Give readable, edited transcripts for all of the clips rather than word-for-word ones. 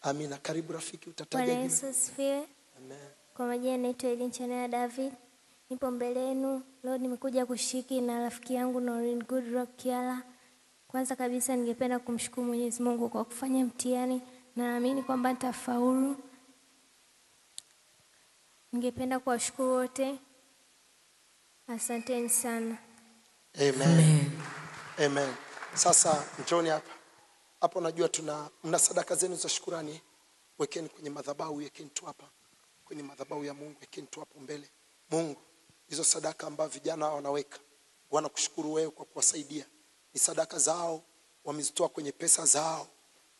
Amina. Karibu rafiki, utataja Bwana Yesu asifiwe. Amen. Kwa majina naitwa Elinchana David. Nipo mbele yenu leo, nimekuja kushiriki na rafiki yangu Noreen Goodrock Kiala. Kwanza kabisa ningependa kumshukuru Mwenyezi Mungu kwa kufanya mtihani na naamini kwamba nitafaulu. Ningependa kuwashukuru wote. Asanteni sana. Amen. Amen. Sasa njoni hapa. Hapo najua mna sadaka zenu za shukrani. Wekeni kwenye madhabahu, wekeni tu hapa. Kwenye madhabahu ya Mungu, wekeni tu hapo mbele. Mungu, hizo sadaka ambazo vijana wanaweka, wanakushukuru wewe kwa kuwasaidia. Ni sadaka zao, wamezitoa kwenye pesa zao.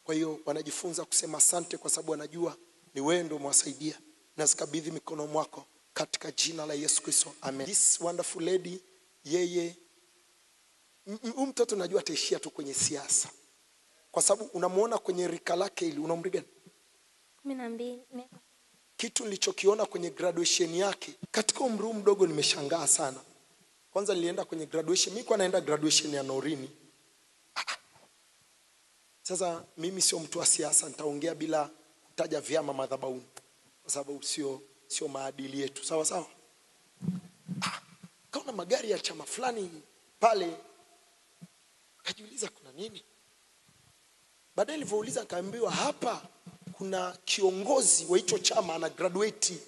Kwa hiyo wanajifunza kusema asante kwa sababu wanajua ni wewe ndio umewasaidia. Nazikabidhi mikono mwako katika jina la Yesu Kristo. Amen. This wonderful lady, yeye mtoto najua ataishia tu kwenye siasa. Kwa sababu unamuona kwenye rika lake ili unamri gani? 12. Kitu nilichokiona kwenye graduation yake katika umri mdogo nimeshangaa sana. Kwanza nilienda kwenye graduation, mimi kwa naenda graduation ya Norini. Sasa mimi sio mtu wa siasa, nitaongea bila kutaja vyama madhabahuni kwa sababu sio maadili yetu. Sawa sawa? Kaona magari ya chama fulani pale, kajiuliza kuna nini? Baadaye nilipouliza kaambiwa hapa kuna kiongozi wa hicho chama ana graduate